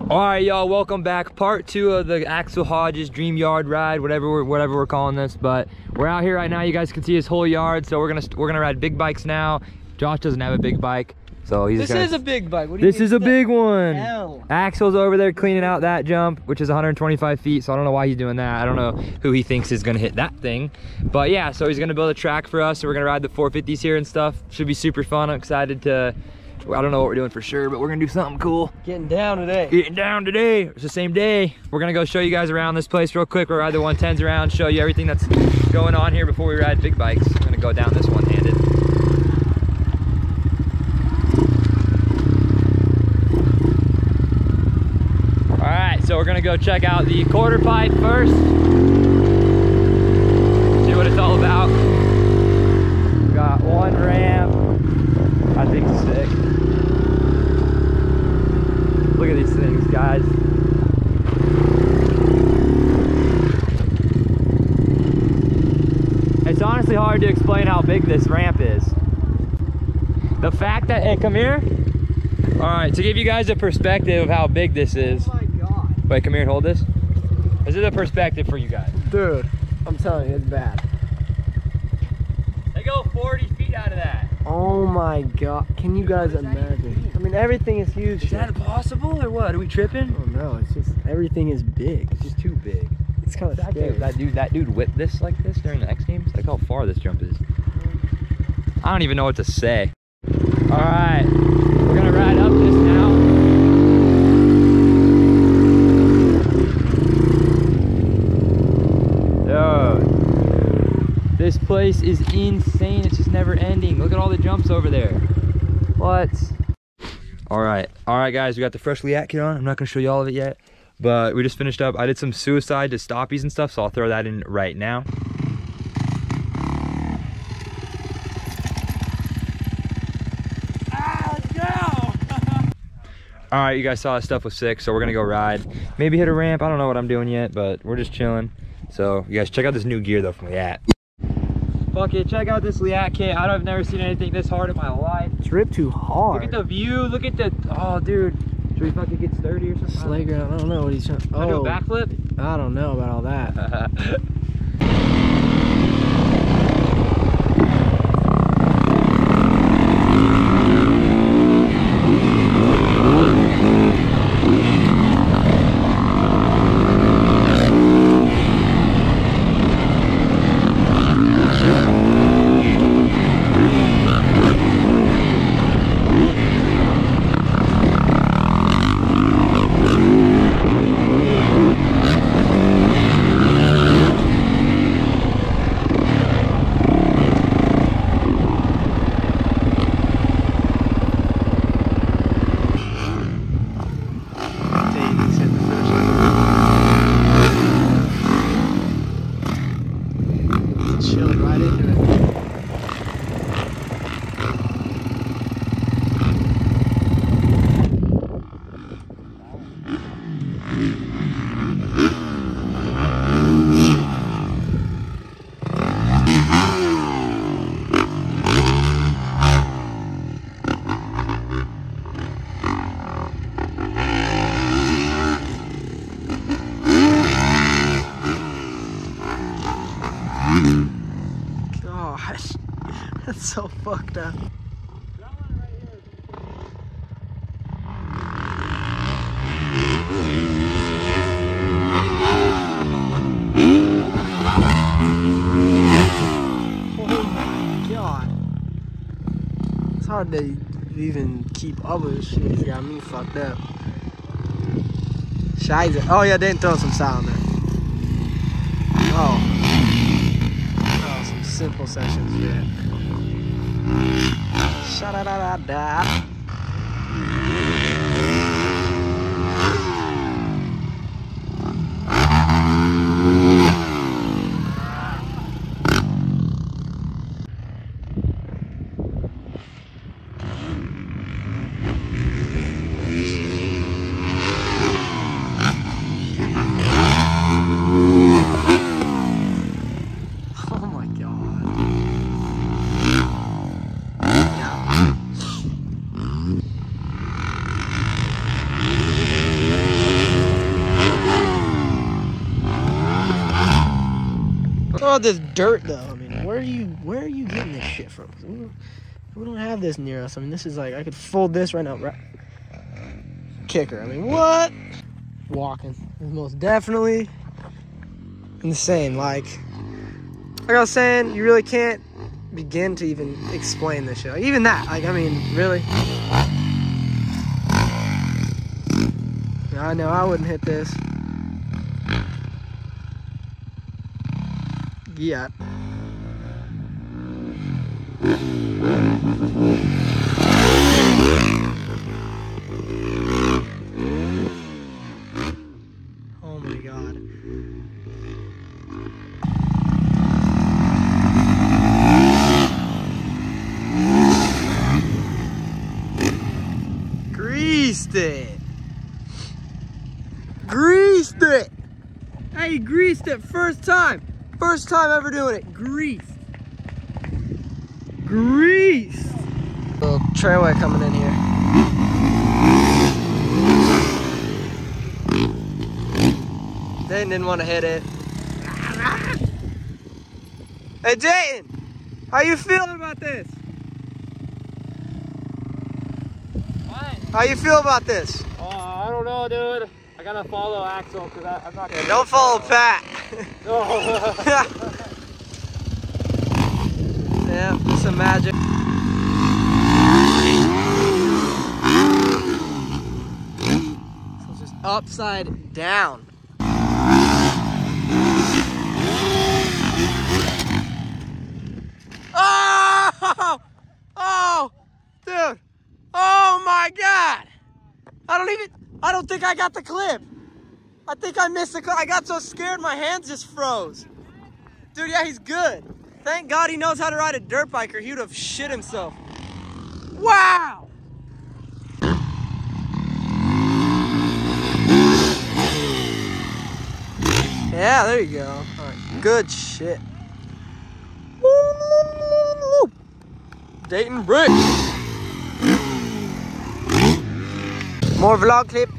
All right, y'all, welcome back. Part 2 of the Axell Hodges Dream Yard ride, whatever we're calling this. But we're out here right now. You guys can see his whole yard. So we're gonna ride big bikes now. Josh doesn't have a big bike, so he's. This is a big bike. What do you This is a big one. Hell. Axell's over there cleaning out that jump, which is 125 feet. So I don't know why he's doing that. I don't know who he thinks is gonna hit that thing. But yeah, so he's gonna build a track for us. So we're gonna ride the 450s here and stuff. Should be super fun. I'm excited to. I don't know what we're doing for sure, but we're gonna do something cool. Getting down today. Getting down today. It's the same day. We're gonna go show you guys around this place real quick. We'll ride the 110s around, show you everything that's going on here before we ride big bikes. I'm gonna go down this one-handed. All right, so we're gonna go check out the quarter pipe first. See what it's all about. Got one ramp. I think it's sick. Look at these things, guys. It's honestly hard to explain how big this ramp is. The fact that, hey, come here. All right, to give you guys a perspective of how big this is. Oh my God. Wait, come here and hold this. This is a perspective for you guys. Dude, I'm telling you, it's bad. They go 40 feet out of that. Oh my God. Can you guys imagine? I mean, everything is huge. Is that possible or what? Are we tripping? Oh no, it's just, everything is big. It's just too big. It's kind of scary. That dude whipped this like this during the X Games. Like how far this jump is. I don't even know what to say. All right, we're gonna ride up this now. Dude, this place is insane. It's just never ending. Look at all the jumps over there. What? All right, guys, we got the fresh Liat kit on. I'm not gonna show you all of it yet, but we just finished up. I did some suicide to stoppies and stuff, so I'll throw that in right now. Let's go! All right, you guys saw this stuff was sick, so we're gonna go ride. Maybe hit a ramp. I don't know what I'm doing yet, but we're just chilling. So you guys check out this new gear though from Liat. Fuck it, check out this Liat kit. I've never seen anything this hard in my life. It's ripped too hard. Look at the view, look at the, oh dude. Should we fucking get sturdy or something? Slayground, I don't know what he's trying to do. I do a backflip? I don't know about all that. Chilled right into it. Gosh, that's so fucked up. Oh my God. It's hard to even keep up with this shit. It's got me fucked up. Scheiße. Oh yeah, they didn't throw some sound there. Oh. Some simple sessions, yeah. Sha-da-da-da-da. about this dirt though? I mean, where are you getting this shit from? We don't have this near us. I mean, this is like, I could fold this right now. Right? Kicker. I mean, what? Walking is most definitely insane. Like I was saying, you really can't begin to even explain this shit. Like, even that. Like, I mean, really? I know I wouldn't hit this. Yeah. Oh my God. Greased it. Greased it. Hey, greased it first time. First time ever doing it. Greased. Greased. Little trailway coming in here. Dayton didn't want to hit it. Hey Dayton, how you feeling about this? What? How you feel about this? I don't know, dude. I gotta follow Axell because I'm not gonna. Don't follow Pat. No. Yeah, some magic. So it's just upside down. Oh! Oh! Dude! Oh my God! I don't think I got the clip. I think I missed the clip. I got so scared my hands just froze. Dude, yeah, he's good. Thank God he knows how to ride a dirt bike or he would have shit himself. Wow! Yeah, there you go. All right, good shit. Woo! Dayton Brick. More vlog clip.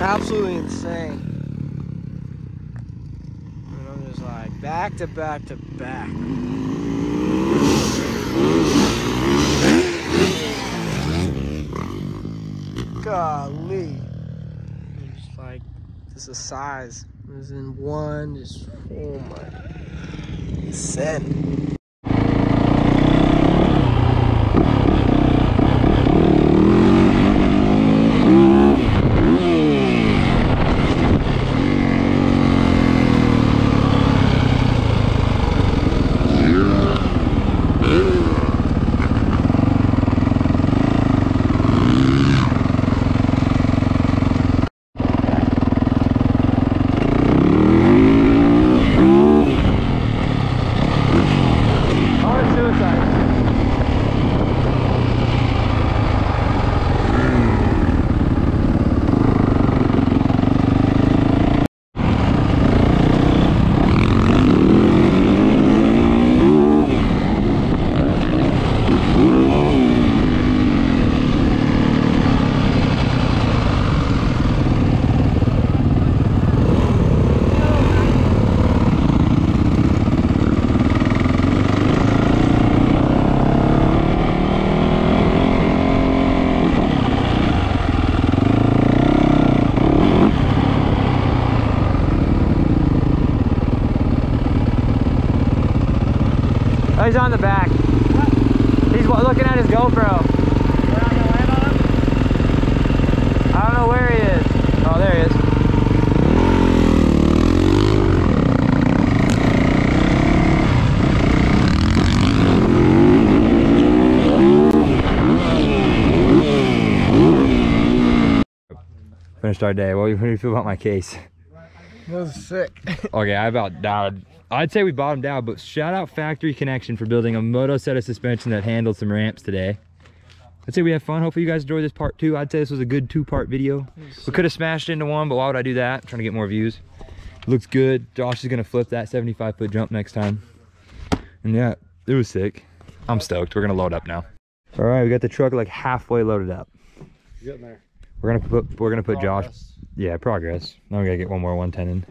Absolutely insane. And I'm just like back to back to back. Golly. I'm just like, just the size. It was in one, just, oh my. Insane. Oh, he's on the back. He's looking at his GoPro. I don't know where he is. Oh, there he is. Finished our day. What do you feel about my case? That was sick. Okay, I about died. I'd say we bottomed out, but shout out Factory Connection for building a Moto set of suspension that handled some ramps today. I'd say we had fun. Hopefully you guys enjoyed this part 2. I'd say this was a good 2-part video. We could have smashed into one, but why would I do that? I'm trying to get more views. It looks good. Josh is gonna flip that 75-foot jump next time. And yeah, it was sick. I'm stoked. We're gonna load up now. All right, we got the truck like halfway loaded up. Getting there. We're gonna put Josh. Yeah, progress. Now we gotta get one more 110 in.